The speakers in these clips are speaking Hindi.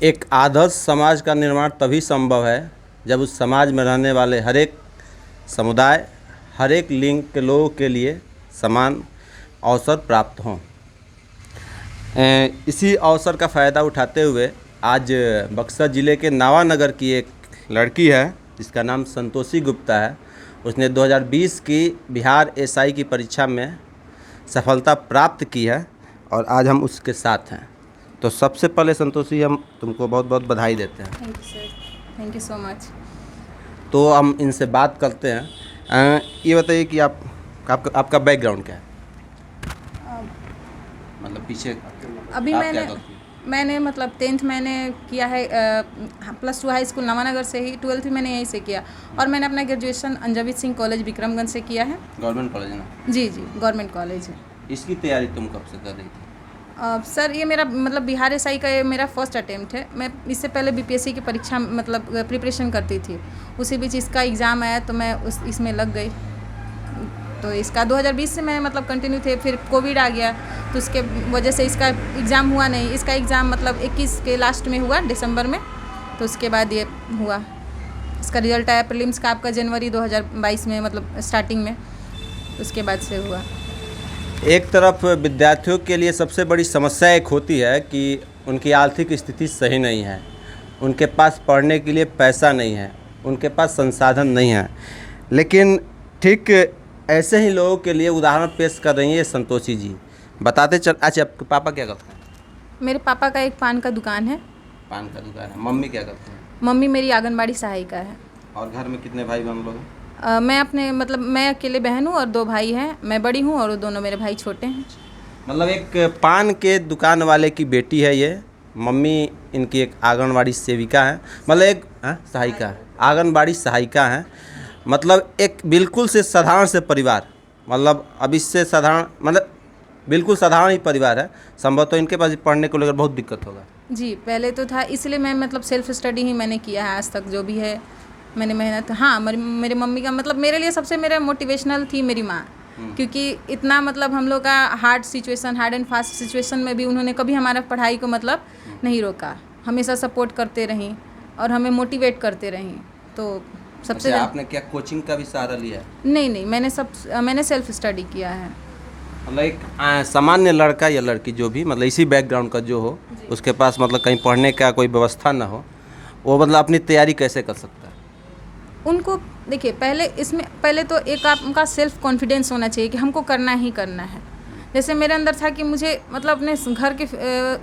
एक आदर्श समाज का निर्माण तभी संभव है जब उस समाज में रहने वाले हर एक समुदाय, हर एक लिंग के लोगों के लिए समान अवसर प्राप्त हों। इसी अवसर का फ़ायदा उठाते हुए आज बक्सर ज़िले के नावानगर की एक लड़की है जिसका नाम संतोषी गुप्ता है। उसने 2020 की बिहार एसआई की परीक्षा में सफलता प्राप्त की है और आज हम उसके साथ हैं। तो सबसे पहले संतोषी, हम तुमको बहुत बहुत बधाई देते हैं। Thank you sir, thank you so much. तो हम इनसे बात करते हैं। ये बताइए कि आपका बैकग्राउंड क्या है, मतलब पीछे अभी आप क्या करती हैं? मैंने मतलब 10th मैंने किया है +2 हाई स्कूल नवानगर से ही, 12th मैंने यहीं से किया और मैंने अपना ग्रेजुएशन अंजवित सिंह कॉलेज विक्रमगंज से किया है। गवर्नमेंट कॉलेज है ना? जी जी, गवर्नमेंट कॉलेज है। इसकी तैयारी तुम कब से कर रही थी? सर ये मेरा मतलब बिहार एसआई का ये मेरा फर्स्ट अटेम्प्ट है। मैं इससे पहले बीपीएससी की परीक्षा मतलब प्रिपरेशन करती थी। उसी बीच इसका एग्ज़ाम आया तो मैं इसमें लग गई। तो इसका 2020 से मैं मतलब कंटिन्यू थे, फिर कोविड आ गया तो उसके वजह से इसका एग्ज़ाम हुआ नहीं। इसका एग्ज़ाम मतलब 21 के लास्ट में हुआ, दिसंबर में। तो उसके बाद ये हुआ, इसका रिजल्ट आया प्रीलिम्स का आपका जनवरी 2022 में, मतलब स्टार्टिंग में। उसके बाद से हुआ। एक तरफ विद्यार्थियों के लिए सबसे बड़ी समस्या एक होती है कि उनकी आर्थिक स्थिति सही नहीं है, उनके पास पढ़ने के लिए पैसा नहीं है, उनके पास संसाधन नहीं है। लेकिन ठीक ऐसे ही लोगों के लिए उदाहरण पेश कर रही हैं संतोषी जी। बताते चल। अच्छा, आपके पापा क्या करते हैं? मेरे पापा का एक पान का दुकान है। पान का दुकान है। मम्मी क्या करते हैं? मम्मी मेरी आंगनबाड़ी सहायिका है। और घर में कितने भाई बहन लोग हैं? मैं अकेले बहन हूँ और 2 भाई हैं। मैं बड़ी हूँ और दोनों मेरे भाई छोटे हैं। मतलब एक पान के दुकान वाले की बेटी है ये। मम्मी इनकी एक आंगनबाड़ी सेविका है, मतलब एक सहायिका है, आंगनबाड़ी सहायिका है। मतलब एक बिल्कुल से साधारण से परिवार, मतलब अब इससे साधारण, मतलब बिल्कुल साधारण ही परिवार है। संभवतः इनके पास पढ़ने को लेकर बहुत दिक्कत होगा। जी, पहले तो था, इसलिए मैं मतलब सेल्फ स्टडी ही मैंने किया है आज तक जो भी है मैंने मेहनत। हाँ, मेरे मम्मी का मतलब मेरे लिए सबसे मेरा मोटिवेशनल थी मेरी माँ, क्योंकि इतना मतलब हम लोग का हार्ड एंड फास्ट सिचुएशन में भी उन्होंने कभी हमारा पढ़ाई को मतलब नहीं रोका, हमेशा सपोर्ट करते रहीं और हमें मोटिवेट करते रहीं। तो सबसे आपने क्या कोचिंग का भी सहारा लिया है? नहीं, मैंने सेल्फ स्टडी किया है। मतलब एक सामान्य लड़का या लड़की जो भी मतलब इसी बैकग्राउंड का जो हो, उसके पास मतलब कहीं पढ़ने का कोई व्यवस्था ना हो, वो मतलब अपनी तैयारी कैसे कर सकता है? उनको देखिए, पहले तो एक आपका सेल्फ कॉन्फिडेंस होना चाहिए कि हमको करना ही करना है। जैसे मेरे अंदर था कि मुझे मतलब अपने घर के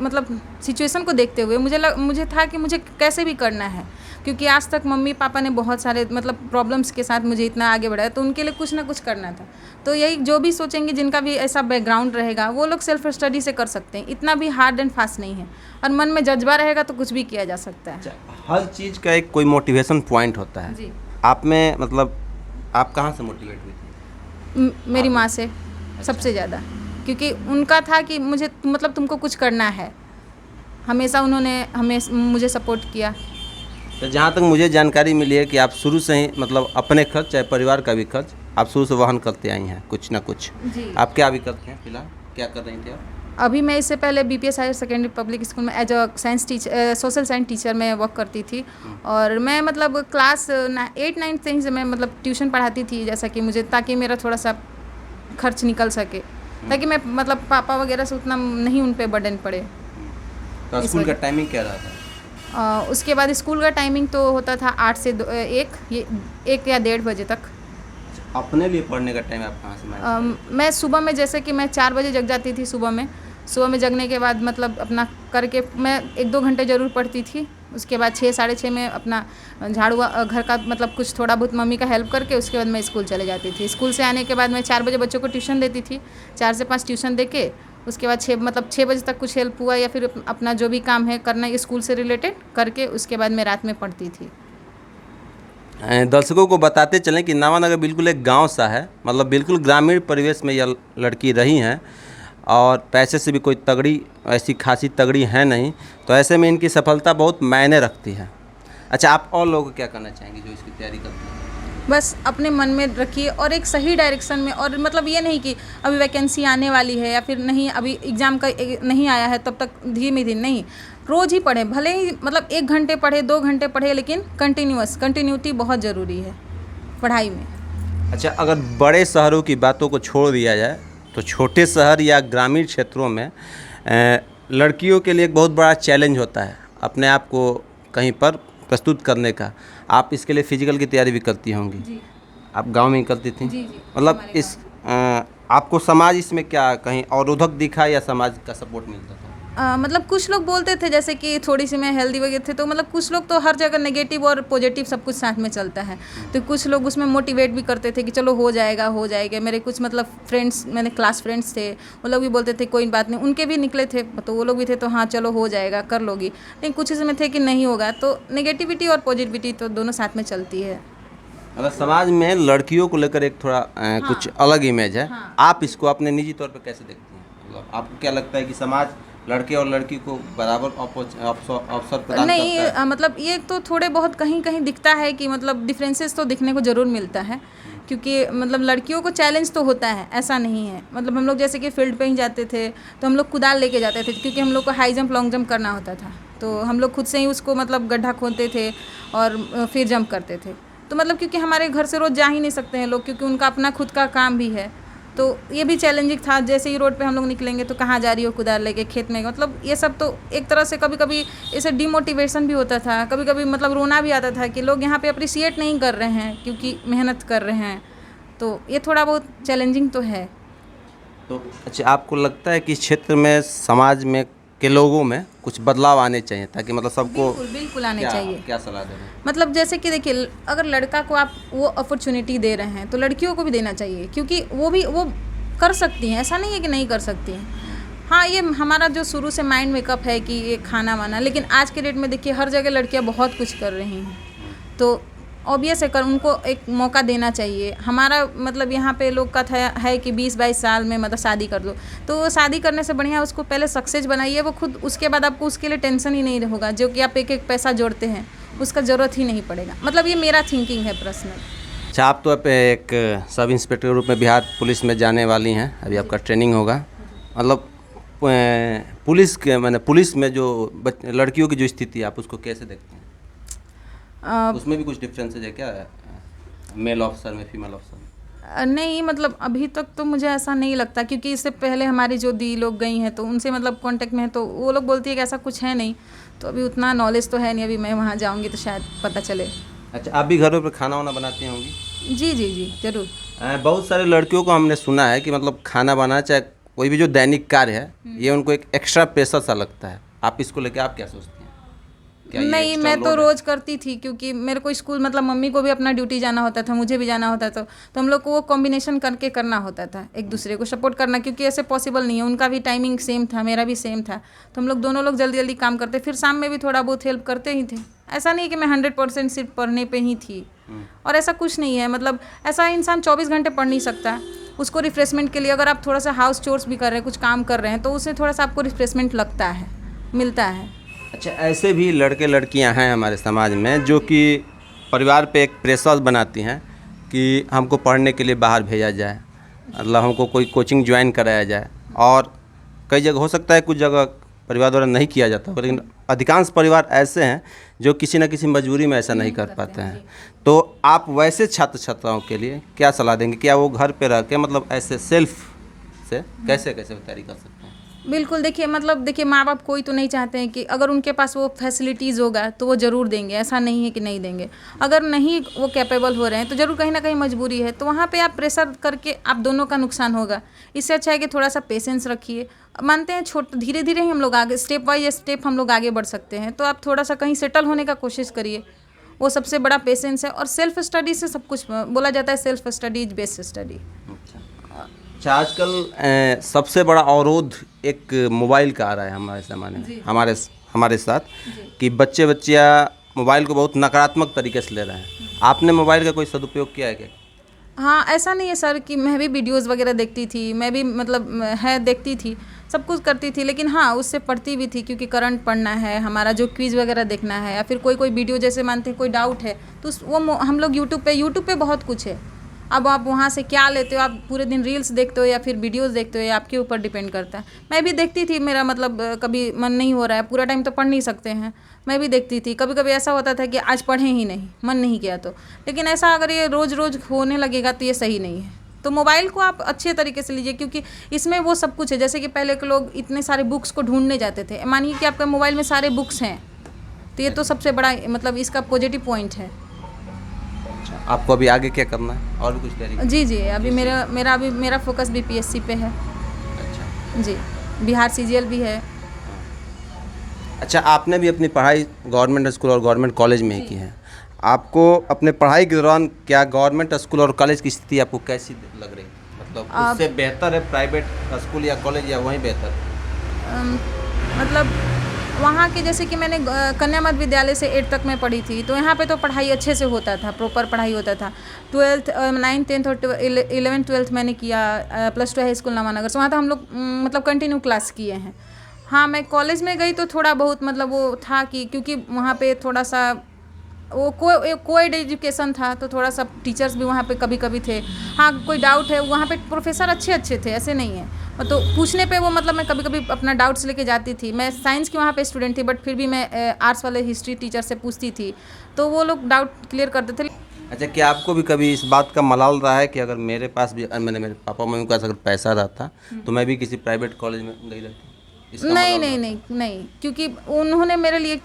मतलब सिचुएशन को देखते हुए मुझे था कि मुझे कैसे भी करना है, क्योंकि आज तक मम्मी पापा ने बहुत सारे मतलब प्रॉब्लम्स के साथ मुझे इतना आगे बढ़ाया, तो उनके लिए कुछ ना कुछ करना था। तो यही जो भी सोचेंगे, जिनका भी ऐसा बैकग्राउंड रहेगा, वो लोग सेल्फ स्टडी से कर सकते हैं। इतना भी हार्ड एंड फास्ट नहीं है और मन में जज्बा रहेगा तो कुछ भी किया जा सकता है। हर चीज़ का एक कोई मोटिवेशन पॉइंट होता है। जी। आप में मतलब आप कहाँ से मोटिवेट हुई थी? मेरी माँ से सबसे ज़्यादा, क्योंकि उनका था कि मतलब तुमको कुछ करना है। हमेशा उन्होंने मुझे सपोर्ट किया। तो जहाँ तक मुझे जानकारी मिली है कि आप शुरू से ही मतलब अपने खर्च चाहे परिवार का भी खर्च आप शुरू से वहन करते आई हैं कुछ ना कुछ। जी। आप क्या भी करते हैं फिलहाल? क्या कर रही थी आप? अभी मैं इससे पहले BPS higher secondary public school में as a social science teacher में वर्क करती थी। और मैं मतलब क्लास 8-9 से ही से मैं मतलब ट्यूशन पढ़ाती थी, जैसा कि मुझे, ताकि मेरा थोड़ा सा खर्च निकल सके, ताकि मैं मतलब पापा वगैरह से उतना नहीं उन पे बर्डन पड़े। तो स्कूल का टाइमिंग क्या रहा था? उसके बाद स्कूल का टाइमिंग तो होता था 8 से 1 या 1:30 बजे तक। अपने लिए पढ़ने का टाइम आप कहाँ से मैनेज? मैं सुबह में, जैसे कि मैं 4 बजे जग जाती थी सुबह में जगने के बाद मतलब अपना करके मैं 1-2 घंटे ज़रूर पढ़ती थी। उसके बाद 6-6:30 में अपना झाड़ू घर का मतलब कुछ थोड़ा बहुत मम्मी का हेल्प करके उसके बाद मैं स्कूल चले जाती थी। स्कूल से आने के बाद मैं 4 बजे बच्चों को ट्यूशन देती थी। 4 से 5 ट्यूशन देके उसके बाद 6 बजे तक कुछ हेल्प हुआ या फिर अपना जो भी काम है करना स्कूल से रिलेटेड करके उसके बाद मैं रात में पढ़ती थी। दर्शकों को बताते चलें कि नावानगर बिल्कुल एक गांव सा है, मतलब बिल्कुल ग्रामीण परिवेश में यह लड़की रही हैं और पैसे से भी कोई तगड़ी ऐसी खासी तगड़ी है नहीं, तो ऐसे में इनकी सफलता बहुत मायने रखती है। अच्छा, आप और लोगों को क्या करना चाहेंगे जो इसकी तैयारी करते हैं? बस अपने मन में रखिए और एक सही डायरेक्शन में, और मतलब ये नहीं कि अभी वैकेंसी आने वाली है या फिर नहीं, अभी एग्ज़ाम का नहीं आया है तब तक धीमे नहीं, रोज़ ही पढ़ें, भले ही मतलब 1 घंटे पढ़े, 2 घंटे पढ़े, लेकिन कंटिन्यूटी बहुत ज़रूरी है पढ़ाई में। अच्छा, अगर बड़े शहरों की बातों को छोड़ दिया जाए तो छोटे शहर या ग्रामीण क्षेत्रों में लड़कियों के लिए एक बहुत बड़ा चैलेंज होता है अपने आप को कहीं पर प्रस्तुत करने का। आप इसके लिए फिजिकल की तैयारी भी करती होंगी। जी आप गांव में ही करती थी? जी। मतलब इस आपको समाज इसमें क्या कहीं अवरोधक दिखा या समाज का सपोर्ट मिलता था? मतलब कुछ लोग बोलते थे जैसे कि थोड़ी सी मैं हेल्दी वगैरह थे, तो मतलब कुछ लोग तो हर जगह नेगेटिव और पॉजिटिव सब कुछ साथ में चलता है। तो कुछ लोग उसमें मोटिवेट भी करते थे कि चलो हो जाएगा। मेरे कुछ मतलब फ्रेंड्स, मेरे क्लास फ्रेंड्स थे, वो लोग भी बोलते थे कोई बात नहीं, उनके भी निकले थे तो वो लोग भी थे तो हाँ चलो हो जाएगा, कर लोगी। लेकिन कुछ इसमें थे कि नहीं होगा। तो नेगेटिविटी और पॉजिटिविटी तो दोनों साथ में चलती है। अगर समाज में लड़कियों को लेकर एक थोड़ा कुछ अलग इमेज है, हाँ। आप इसको अपने निजी तौर पे कैसे देखती हैं? मतलब आपको क्या लगता है कि समाज लड़के और लड़की को बराबर अवसर प्रदान नहीं करता है? मतलब ये तो थोड़े बहुत कहीं कहीं दिखता है कि मतलब डिफरेंसेस तो दिखने को ज़रूर मिलता है, क्योंकि मतलब लड़कियों को चैलेंज तो होता है, ऐसा नहीं है। मतलब हम लोग जैसे कि फील्ड पे ही जाते थे तो हम लोग कुदाल लेके जाते थे, क्योंकि हम लोग को हाई जंप लॉन्ग जंप करना होता था। तो हम लोग खुद से ही उसको मतलब गड्ढा खोदते थे और फिर जंप करते थे। तो मतलब क्योंकि हमारे घर से रोज़ जा ही नहीं सकते हैं लोग, क्योंकि उनका अपना खुद का काम भी है। तो ये भी चैलेंजिंग था, जैसे ही रोड पे हम लोग निकलेंगे तो कहाँ जा रही हो कुदाल लेके खेत में, मतलब ये सब तो एक तरह से कभी कभी इसे डिमोटिवेशन भी होता था, कभी कभी मतलब रोना भी आता था कि लोग यहाँ पे अप्रिशिएट नहीं कर रहे हैं क्योंकि मेहनत कर रहे हैं। तो ये थोड़ा बहुत चैलेंजिंग तो है। तो अच्छा, आपको लगता है कि इस क्षेत्र में समाज में के लोगों में कुछ बदलाव आने चाहिए ताकि मतलब सबको बिल्कुल आने क्या चाहिए। क्या सलाह दें? मतलब जैसे कि देखिए, अगर लड़का को आप वो अपॉर्चुनिटी दे रहे हैं तो लड़कियों को भी देना चाहिए, क्योंकि वो कर सकती हैं, ऐसा नहीं है कि नहीं कर सकती हैं। हाँ, ये हमारा जो शुरू से माइंड मेकअप है कि ये खाना वाना, लेकिन आज के डेट में देखिए हर जगह लड़कियां बहुत कुछ कर रही हैं। तो ऑब्वियस है कर उनको एक मौका देना चाहिए। हमारा मतलब यहाँ पे लोग का है कि 20-22 साल में मतलब शादी कर दो, तो शादी करने से बढ़िया उसको पहले सक्सेस बनाइए, वो खुद उसके बाद आपको उसके लिए टेंशन ही नहीं होगा। जो कि आप एक एक पैसा जोड़ते हैं उसका ज़रूरत ही नहीं पड़ेगा। मतलब ये मेरा थिंकिंग है पर्सनल। अच्छा, आप तो एक सब इंस्पेक्टर के रूप में बिहार पुलिस में जाने वाली हैं, अभी आपका ट्रेनिंग होगा। मतलब पुलिस में जो लड़कियों की जो स्थिति है आप उसको कैसे देखते हैं? उसमें भी कुछ डिफरेंसेज है क्या मेल ऑफिसर में फीमेल ऑफिसर में? नहीं, मतलब अभी तक तो मुझे ऐसा नहीं लगता, क्योंकि इससे पहले हमारी जो दी लोग गई हैं तो उनसे मतलब कांटेक्ट में है, तो वो लोग बोलती है कि ऐसा कुछ है नहीं। तो अभी उतना नॉलेज तो है नहीं, अभी मैं वहाँ जाऊँगी तो शायद पता चले। अच्छा, आप भी घरों पर खाना वाना बनाती होंगी? जी ज़रूर। बहुत सारे लड़कियों को हमने सुना है कि मतलब खाना बनाना चाहे कोई भी जो दैनिक कार्य है ये उनको एक एक्स्ट्रा प्रेशर सा लगता है। आप इसको लेके आप क्या सोचती हैं? क्या ये नहीं, एक्स्ट्रा मैं तो लोड है? रोज़ करती थी, क्योंकि मेरे को स्कूल मतलब मम्मी को भी अपना ड्यूटी जाना होता था, मुझे भी जाना होता था। तो हम लोग को वो कॉम्बिनेशन करके करना होता था, एक दूसरे को सपोर्ट करना, क्योंकि ऐसे पॉसिबल नहीं है। उनका भी टाइमिंग सेम था, मेरा भी सेम था, तो हम लोग दोनों लोग जल्दी जल्दी काम करते, फिर शाम में भी थोड़ा बहुत हेल्प करते ही थे। ऐसा नहीं है कि मैं 100% सिर्फ पढ़ने पे ही थी, और ऐसा कुछ नहीं है। मतलब ऐसा इंसान 24 घंटे पढ़ नहीं सकता। उसको रिफ्रेशमेंट के लिए अगर आप थोड़ा सा हाउस चोर्स भी कर रहे हैं, कुछ काम कर रहे हैं, तो उससे थोड़ा सा आपको रिफ्रेशमेंट लगता है, मिलता है। अच्छा, ऐसे भी लड़के लड़कियां हैं हमारे समाज में जो कि परिवार पे एक प्रेशर बनाती हैं कि हमको पढ़ने के लिए बाहर भेजा जाए, मतलब हमको कोई कोचिंग ज्वाइन कराया जाए। और कई जगह हो सकता है कुछ जगह परिवार द्वारा नहीं किया जाता, लेकिन अधिकांश परिवार ऐसे हैं जो किसी न किसी मजबूरी में ऐसा नहीं कर पाते हैं। तो आप वैसे छात्र छात्राओं के लिए क्या सलाह देंगे? क्या वो घर पे रह के मतलब ऐसे सेल्फ से कैसे कैसे तैयारी कर सकते हैं? बिल्कुल, देखिए माँ बाप कोई तो नहीं चाहते हैं कि अगर उनके पास वो फैसिलिटीज़ होगा तो वो ज़रूर देंगे, ऐसा नहीं है कि नहीं देंगे। अगर नहीं वो कैपेबल हो रहे हैं तो ज़रूर कहीं ना कहीं मजबूरी है, तो वहाँ पे आप प्रेशर करके आप दोनों का नुकसान होगा। इससे अच्छा है कि थोड़ा सा पेशेंस रखिए। मानते हैं धीरे धीरे ही हम लोग आगे स्टेप बाय स्टेप हम लोग आगे बढ़ सकते हैं, तो आप थोड़ा सा कहीं सेटल होने का कोशिश करिए। वो सबसे बड़ा पेशेंस है, और सेल्फ स्टडी से सब कुछ बोला जाता है, self study is best study. अच्छा, आजकल सबसे बड़ा अवरोध एक मोबाइल का आ रहा है हमारे ज़माने में, हमारे साथ, कि बच्चियाँ मोबाइल को बहुत नकारात्मक तरीके से ले रहे हैं। आपने मोबाइल का कोई सदुपयोग किया है क्या? हाँ, ऐसा नहीं है सर कि मैं भी वीडियोस वगैरह देखती थी, मैं भी मतलब देखती थी, सब कुछ करती थी, लेकिन हाँ उससे पढ़ती भी थी, क्योंकि करंट पढ़ना है, हमारा जो क्विज़ वगैरह देखना है, या फिर कोई वीडियो जैसे मानते हैं कोई डाउट है तो वो हम लोग यूट्यूब पे बहुत कुछ है, अब आप वहाँ से क्या लेते हो, आप पूरे दिन रील्स देखते हो या फिर वीडियोस देखते हो, ये आपके ऊपर डिपेंड करता है। मैं भी देखती थी, मेरा मतलब कभी मन नहीं हो रहा है, पूरा टाइम तो पढ़ नहीं सकते हैं, मैं भी देखती थी। कभी कभी ऐसा होता था कि आज पढ़ें ही नहीं, मन नहीं किया तो। लेकिन ऐसा अगर ये रोज़ रोज़ होने लगेगा तो ये सही नहीं है। तो मोबाइल को आप अच्छे तरीके से लीजिए, क्योंकि इसमें वो सब कुछ है। जैसे कि पहले के लोग इतने सारे बुक्स को ढूंढने जाते थे, मानिए कि आपके मोबाइल में सारे बुक्स हैं, तो ये तो सबसे बड़ा मतलब इसका पॉजिटिव पॉइंट है। अच्छा, आपको अभी आगे क्या करना है और भी कुछ तैयारी? जी जी, अभी मेरा फोकस बीपीएससी पे है। अच्छा जी, बिहार सीजीएल भी है। अच्छा, आपने भी अपनी पढ़ाई गवर्नमेंट स्कूल और गवर्नमेंट कॉलेज में ही की है। आपको अपने पढ़ाई के दौरान क्या गवर्नमेंट स्कूल और कॉलेज की स्थिति आपको कैसी लग रही, मतलब उससे बेहतर है प्राइवेट स्कूल या कॉलेज, या वहीं बेहतर? मतलब वहाँ के, जैसे कि मैंने कन्या मध्य विद्यालय से 8 तक मैं पढ़ी थी, तो यहाँ पे तो पढ़ाई अच्छे से होता था, प्रॉपर पढ़ाई होता था। 12th 9th 10th और 11th 12th मैंने किया +2 हाई स्कूल नवानगर से, वहाँ तो हम लोग मतलब कंटिन्यू क्लास किए हैं। हाँ, मैं कॉलेज में गई तो थोड़ा बहुत मतलब वो था कि क्योंकि वहाँ पे थोड़ा सा वो कोएड एजुकेशन था, तो थोड़ा सा टीचर्स भी वहाँ पे कभी कभी थे। हाँ, कोई डाउट है, वहाँ पे प्रोफेसर अच्छे थे, ऐसे नहीं है। तो पूछने पे वो मतलब मैं कभी कभी अपना डाउट्स लेके जाती थी। मैं साइंस की वहाँ पे स्टूडेंट थी, बट फिर भी मैं आर्ट्स वाले हिस्ट्री टीचर से पूछती थी, तो वो लोग डाउट क्लियर करते थे। अच्छा, क्या आपको भी कभी इस बात का मलाल रहा है कि अगर मेरे पास भी मेरे पापा मम्मी के पास अगर पैसा रहता तो मैं भी किसी प्राइवेट कॉलेज में गई रहती? इसका नहीं मलाल नहीं रहा? नहीं नहीं, क्योंकि उन्होंने मेरे लिए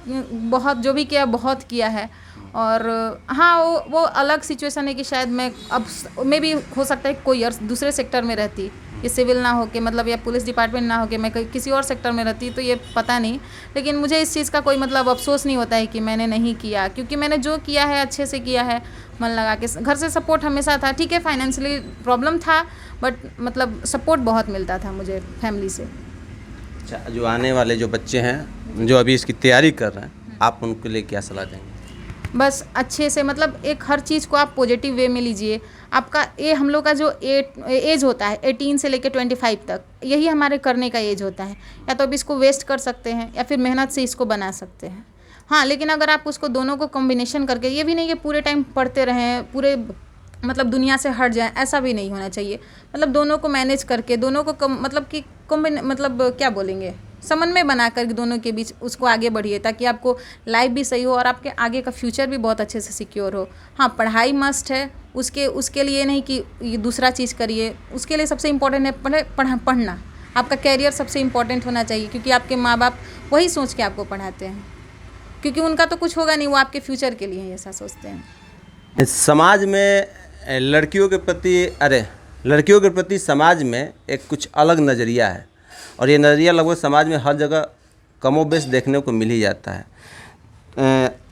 बहुत जो भी किया बहुत किया है। और हाँ, वो अलग सिचुएशन है कि शायद मैं अब मैं भी हो सकता है कोई और दूसरे सेक्टर में रहती, ये सिविल ना हो के मतलब या पुलिस डिपार्टमेंट ना हो के मैं किसी और सेक्टर में रहती, तो ये पता नहीं। लेकिन मुझे इस चीज़ का कोई मतलब अफसोस नहीं होता है कि मैंने नहीं किया, क्योंकि मैंने जो किया है अच्छे से किया है, मन लगा के। घर से सपोर्ट हमेशा था, ठीक है फाइनेंशियली प्रॉब्लम था, बट मतलब सपोर्ट बहुत मिलता था मुझे फैमिली से। अच्छा, जो आने वाले जो बच्चे हैं जो अभी इसकी तैयारी कर रहे हैं, आप उनके लिए क्या सलाह देंगे? बस अच्छे से मतलब एक हर चीज़ को आप पॉजिटिव वे में लीजिए। आपका हम लोग का जो एज होता है 18 से लेकर 25 तक, यही हमारे करने का एज होता है। या तो अब इसको वेस्ट कर सकते हैं या फिर मेहनत से इसको बना सकते हैं। हाँ, लेकिन अगर आप उसको दोनों को कॉम्बिनेशन करके, ये भी नहीं कि पूरे टाइम पढ़ते रहें, पूरे मतलब दुनिया से हट जाएं, ऐसा भी नहीं होना चाहिए। मतलब दोनों को मैनेज करके, दोनों को मतलब कि मतलब क्या बोलेंगे, समन्वय बना कर दोनों के बीच उसको आगे बढ़िए, ताकि आपको लाइफ भी सही हो और आपके आगे का फ्यूचर भी बहुत अच्छे से सिक्योर हो। हाँ, पढ़ाई मस्ट है, उसके लिए नहीं कि ये दूसरा चीज़ करिए, उसके लिए सबसे इम्पोर्टेंट है पढ़ना। आपका कैरियर सबसे इम्पोर्टेंट होना चाहिए, क्योंकि आपके माँ बाप वही सोच के आपको पढ़ाते हैं, क्योंकि उनका तो कुछ होगा नहीं, वो आपके फ्यूचर के लिए ऐसा सोचते हैं। समाज में लड़कियों के प्रति समाज में एक कुछ अलग नज़रिया है, और ये नज़रिया लगभग समाज में हर जगह कमोबेश देखने को मिल ही जाता है।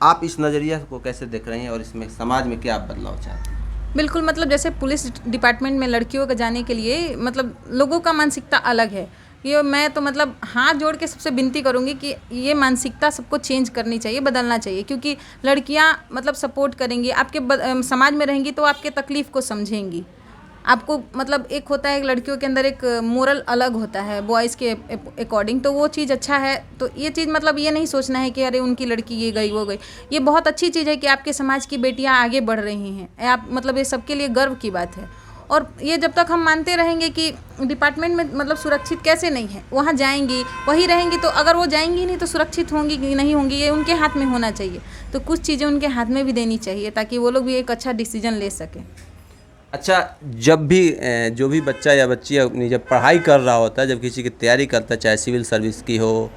आप इस नज़रिया को कैसे देख रहे हैं और इसमें समाज में क्या बदलाव चाहते हैं? बिल्कुल, मतलब जैसे पुलिस डिपार्टमेंट में लड़कियों को जाने के लिए मतलब लोगों का मानसिकता अलग है। ये मैं तो मतलब हाथ जोड़ के सबसे विनती करूँगी कि ये मानसिकता सबको चेंज करनी चाहिए, बदलना चाहिए, क्योंकि लड़कियाँ मतलब सपोर्ट करेंगी, आपके समाज में रहेंगी तो आपके तकलीफ़ को समझेंगी। आपको मतलब एक होता है लड़कियों के अंदर एक मोरल अलग होता है बॉयज़ के अकॉर्डिंग, तो वो चीज़ अच्छा है। तो ये चीज़ मतलब ये नहीं सोचना है कि अरे उनकी लड़की ये गई वो गई। ये बहुत अच्छी चीज़ है कि आपके समाज की बेटियां आगे बढ़ रही हैं, आप मतलब ये सबके लिए गर्व की बात है। और ये जब तक हम मानते रहेंगे कि डिपार्टमेंट में मतलब सुरक्षित कैसे नहीं है, वहाँ जाएंगी वही रहेंगी, तो अगर वो जाएंगी नहीं तो सुरक्षित होंगी कि नहीं होंगी, ये उनके हाथ में होना चाहिए। तो कुछ चीज़ें उनके हाथ में भी देनी चाहिए, ताकि वो लोग भी एक अच्छा डिसीजन ले सकें। अच्छा, जब भी जो भी बच्चा या बच्ची अपनी जब पढ़ाई कर रहा होता है, जब किसी की तैयारी करता है, चाहे सिविल सर्विस की हो,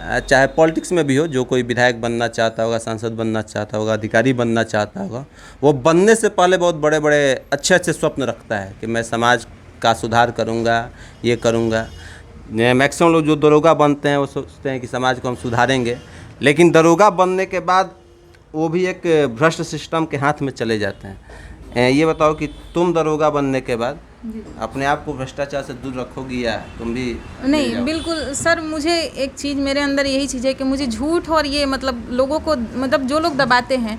चाहे पॉलिटिक्स में भी हो, जो कोई विधायक बनना चाहता होगा, सांसद बनना चाहता होगा, अधिकारी बनना चाहता होगा, वो बनने से पहले बहुत बड़े बड़े अच्छे अच्छे स्वप्न रखता है कि मैं समाज का सुधार करूँगा, ये करूँगा। मैक्सिमम लोग जो दरोगा बनते हैं वो सोचते हैं कि समाज को हम सुधारेंगे, लेकिन दरोगा बनने के बाद वो भी एक भ्रष्ट सिस्टम के हाथ में चले जाते हैं। ये बताओ कि तुम दरोगा बनने के बाद अपने आप को भ्रष्टाचार से दूर रखोगी या तुम भी? नहीं, बिल्कुल सर, मुझे एक चीज़ मेरे अंदर यही चीज़ है कि मुझे झूठ और ये मतलब लोगों को मतलब जो लोग दबाते हैं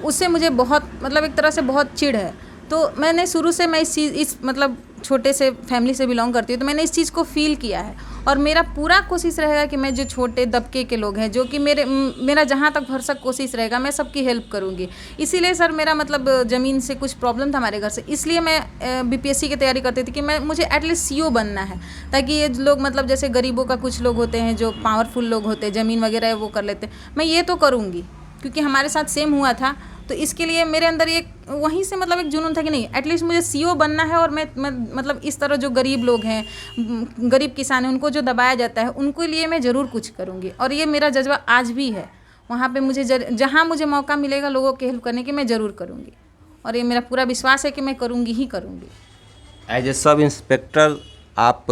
उससे मुझे बहुत मतलब एक तरह से बहुत चिढ़ है। तो मैंने शुरू से मैं इस मतलब छोटे से फैमिली से बिलोंग करती हूँ, तो मैंने इस चीज़ को फील किया है। और मेरा पूरा कोशिश रहेगा कि मैं जो छोटे दबके के लोग हैं, जो कि मेरा जहाँ तक भरसक कोशिश रहेगा, मैं सबकी हेल्प करूँगी। इसीलिए सर मेरा मतलब ज़मीन से कुछ प्रॉब्लम था हमारे घर से, इसलिए मैं बीपीएससी की तैयारी करती थी कि मुझे एटलीस्ट सीओ बनना है, ताकि ये लोग मतलब जैसे गरीबों का कुछ लोग होते हैं जो पावरफुल लोग होते हैं, ज़मीन वगैरह वो कर लेते हैं, मैं ये तो करूँगी, क्योंकि हमारे साथ सेम हुआ था। तो इसके लिए मेरे अंदर एक वहीं से मतलब एक जुनून था कि नहीं, एटलीस्ट मुझे सीओ बनना है, और मैं मतलब इस तरह जो गरीब लोग हैं, गरीब किसान हैं, उनको जो दबाया जाता है, उनके लिए मैं ज़रूर कुछ करूँगी। और ये मेरा जज्बा आज भी है। वहाँ पे मुझे जहाँ मुझे मौका मिलेगा लोगों की हेल्प करने की, मैं ज़रूर करूँगी, और ये मेरा पूरा विश्वास है कि मैं करूँगी ही करूँगी। एज ए सब इंस्पेक्टर आप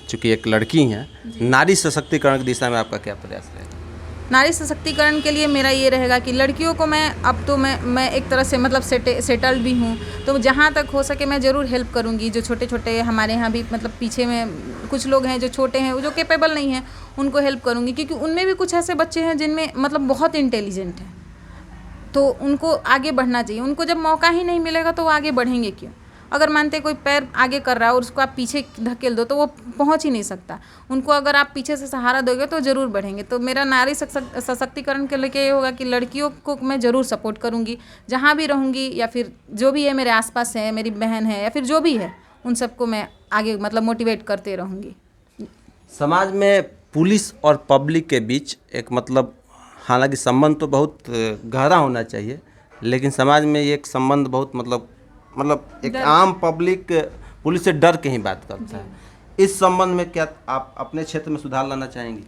चूँकि एक लड़की हैं, नारी सशक्तिकरण की दिशा में आपका क्या प्रयास रहेगा? नारी सशक्तिकरण के लिए मेरा ये रहेगा कि लड़कियों को मैं एक तरह से मतलब सेटल्ड भी हूँ, तो जहाँ तक हो सके मैं ज़रूर हेल्प करूँगी। जो छोटे छोटे हमारे यहाँ भी मतलब पीछे में कुछ लोग हैं जो छोटे हैं, जो कैपेबल नहीं हैं, उनको हेल्प करूँगी, क्योंकि उनमें भी कुछ ऐसे बच्चे हैं जिनमें मतलब बहुत इंटेलिजेंट हैं, तो उनको आगे बढ़ना चाहिए। उनको जब मौका ही नहीं मिलेगा तो वो आगे बढ़ेंगे क्यों? अगर मानते कोई पैर आगे कर रहा है और उसको आप पीछे धकेल दो तो वो पहुंच ही नहीं सकता। उनको अगर आप पीछे से सहारा दोगे तो ज़रूर बढ़ेंगे। तो मेरा नारी सशक्तिकरण के लिए ये होगा कि लड़कियों को मैं ज़रूर सपोर्ट करूंगी, जहाँ भी रहूंगी, या फिर जो भी है मेरे आसपास है, मेरी बहन है या फिर जो भी है, उन सबको मैं आगे मतलब मोटिवेट करते रहूँगी। समाज में पुलिस और पब्लिक के बीच एक मतलब, हालांकि संबंध तो बहुत गहरा होना चाहिए, लेकिन समाज में ये एक संबंध बहुत मतलब एक आम पब्लिक पुलिस से डर के ही बात करता है। इस संबंध में क्या आप अपने क्षेत्र में सुधार लाना चाहेंगी?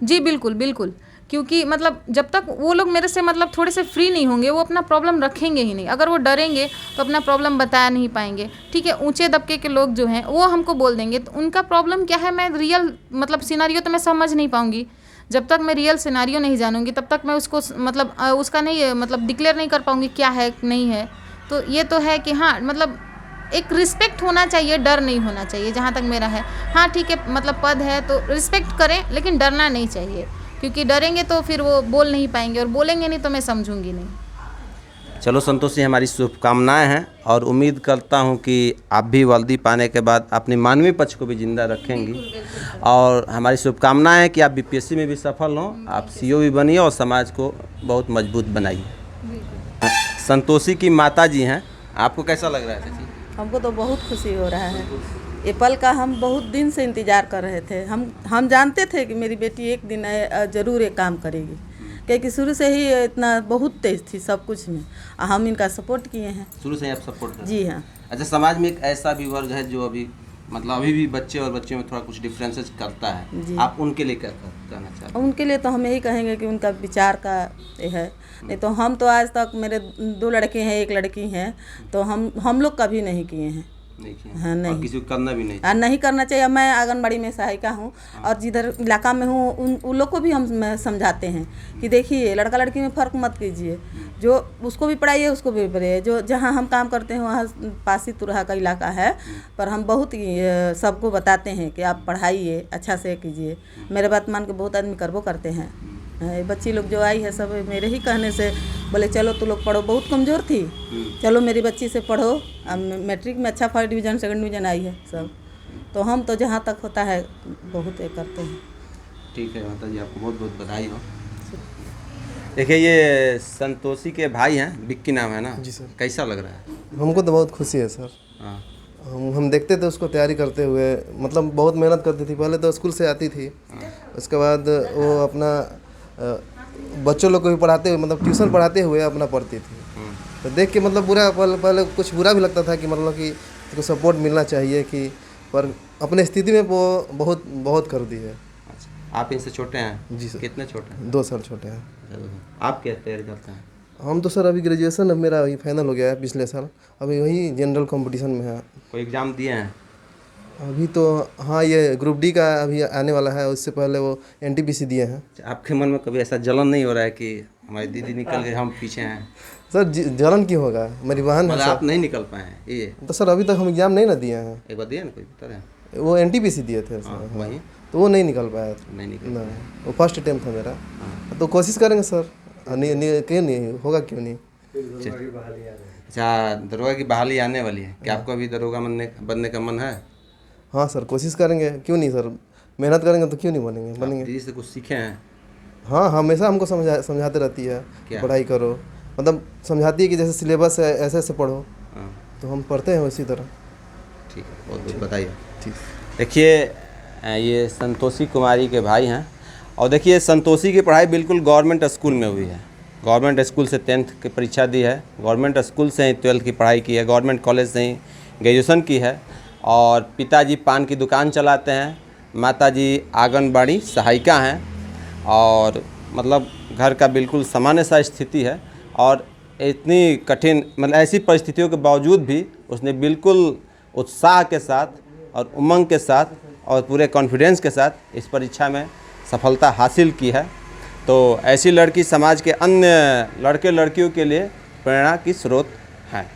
जी बिल्कुल बिल्कुल, क्योंकि मतलब जब तक वो लोग मेरे से मतलब थोड़े से फ्री नहीं होंगे, वो अपना प्रॉब्लम रखेंगे ही नहीं। अगर वो डरेंगे तो अपना प्रॉब्लम बता नहीं पाएंगे। ठीक है, ऊंचे दबके के लोग जो हैं वो हमको बोल देंगे, तो उनका प्रॉब्लम क्या है, मैं रियल मतलब सिनारियो तो मैं समझ नहीं पाऊंगी। जब तक मैं रियल सिनारियो नहीं जानूंगी तब तक मैं उसको मतलब उसका नहीं मतलब डिक्लेयर नहीं कर पाऊंगी क्या है नहीं है। तो ये तो है कि हाँ मतलब एक रिस्पेक्ट होना चाहिए, डर नहीं होना चाहिए, जहाँ तक मेरा है। हाँ ठीक है, मतलब पद है तो रिस्पेक्ट करें, लेकिन डरना नहीं चाहिए, क्योंकि डरेंगे तो फिर वो बोल नहीं पाएंगे, और बोलेंगे नहीं तो मैं समझूंगी नहीं। चलो संतोषी, हमारी शुभकामनाएं हैं और उम्मीद करता हूं कि आप भी वर्दी पाने के बाद अपनी मानवीय पक्ष को भी जिंदा रखेंगी। और हमारी शुभकामनाएं हैं कि आप बीपीएससी में भी सफल हों, आप सीओ भी बनिए और समाज को बहुत मजबूत बनाइए। संतोषी की माता जी हैं, आपको कैसा लग रहा है चाची? हमको तो बहुत खुशी हो रहा है। ये पल का हम बहुत दिन से इंतज़ार कर रहे थे। हम जानते थे कि मेरी बेटी एक दिन ज़रूर एक काम करेगी, क्योंकि शुरू से ही इतना बहुत तेज थी सब कुछ में, हम इनका सपोर्ट किए हैं। शुरू से ही आप सपोर्ट करते हैं? जी हाँ। अच्छा, समाज में एक ऐसा भी वर्ग है जो अभी मतलब अभी भी बच्चे और बच्चियों में थोड़ा कुछ डिफरेंसेस करता है, आप उनके लिए क्या कहना चाहते हैं? उनके लिए तो हम यही कहेंगे कि उनका विचार का ये है। नहीं तो हम तो आज तक, मेरे 2 लड़के हैं 1 लड़की हैं, तो हम लोग कभी नहीं किए हैं। नहीं किया? हाँ नहीं, और किसी को करना भी नहीं नहीं करना चाहिए। मैं आंगनबाड़ी में सहायिका हूँ, और जिधर इलाका में हूँ उन लोग को भी हम समझाते हैं कि देखिए लड़का लड़की में फ़र्क मत कीजिए, जो उसको भी पढ़ाइए उसको भी पढ़ाइए। जो जहाँ हम काम करते हैं वहाँ पासी तुरहा का इलाका है, पर हम बहुत सबको बताते हैं कि आप पढ़ाइए, अच्छा से कीजिए। मेरे बात मान के बहुत आदमी करबो करते हैं। बच्ची लोग जो आई है सब मेरे ही कहने से बोले चलो तू लोग पढ़ो, बहुत कमज़ोर थी, चलो मेरी बच्ची से पढ़ो। अब मैट्रिक में अच्छा 1st डिवीज़न 2nd डिवीज़न आई है सब। तो हम तो जहाँ तक होता है बहुत ये करते हैं। ठीक है माता जी, आपको बहुत बहुत बधाई हो। देखिए ये संतोषी के भाई हैं, विक्की नाम है ना? जी सर। कैसा लग रहा है? हमको तो बहुत खुशी है सर। हाँ, हम देखते थे उसको तैयारी करते हुए, मतलब बहुत मेहनत करती थी। पहले तो स्कूल से आती थी, उसके बाद वो अपना बच्चों लोग को भी पढ़ाते हुए, मतलब ट्यूशन पढ़ाते हुए अपना पढ़ती थी। तो देख के मतलब पहले कुछ बुरा भी लगता था कि मतलब कि उसको सपोर्ट मिलना चाहिए कि, पर अपने स्थिति में वो बहुत बहुत कर दी है। अच्छा, आप इनसे छोटे हैं? जी सर। कितने छोटे हैं? 2 साल छोटे हैं। आप क्या तैयारी करते हैं? हम तो सर अभी ग्रेजुएशन अब मेरा अभी फाइनल हो गया है पिछले साल, अभी वही जनरल कंपटीशन में है। कोई एग्ज़ाम दिए हैं? अभी तो हाँ, ये ग्रुप डी का अभी आने वाला है, उससे पहले वो NTPC दिए हैं। आपके मन में कभी ऐसा जलन नहीं हो रहा है कि हमारी दीदी निकल गई, हम पीछे हैं? सर जलन क्यों होगा, मेरी बहन है मतलब सर। आप नहीं निकल पाए हैं ये? तो सर अभी तक हम एग्ज़ाम नहीं ना दिए हैं। एक बार दिए ना, कोई बता रहे हैं? वो NTPC दिए थे सर। वही तो वो नहीं निकल पाया। नहीं निकल। नहीं, वो फर्स्ट अटेम्प्ट था मेरा। तो कोशिश करेंगे सर, क्यों नहीं होगा, क्यों नहीं। अच्छा, दरोगा की बहाली आने वाली है, क्या आपको अभी दरोगा बनने का मन है? हाँ सर, कोशिश करेंगे, क्यों नहीं सर, मेहनत करेंगे तो क्यों नहीं बनेंगे, बनेंगे। दीदी से कुछ सीखे हैं? हाँ, हमेशा हमको समझाते रहती है कि क्या? पढ़ाई करो, मतलब समझाती है कि जैसे सिलेबस है ऐसे ऐसे पढ़ो, हाँ, तो हम पढ़ते हैं उसी तरह। ठीक है, बहुत बहुत बताइए। ठीक। देखिए ये संतोषी कुमारी के भाई हैं, और देखिए संतोषी की पढ़ाई बिल्कुल गवर्नमेंट स्कूल में हुई है। गवर्नमेंट स्कूल से 10th की परीक्षा दी है, गवर्नमेंट स्कूल से ही 12th की पढ़ाई की है, गवर्नमेंट कॉलेज से ही ग्रेजुएशन की है। और पिताजी पान की दुकान चलाते हैं, माताजी आंगनबाड़ी सहायिका हैं, और मतलब घर का बिल्कुल सामान्य सा स्थिति है। और इतनी कठिन मतलब ऐसी परिस्थितियों के बावजूद भी उसने बिल्कुल उत्साह के साथ और उमंग के साथ और पूरे कॉन्फिडेंस के साथ इस परीक्षा में सफलता हासिल की है। तो ऐसी लड़की समाज के अन्य लड़के लड़कियों के लिए प्रेरणा की स्रोत है।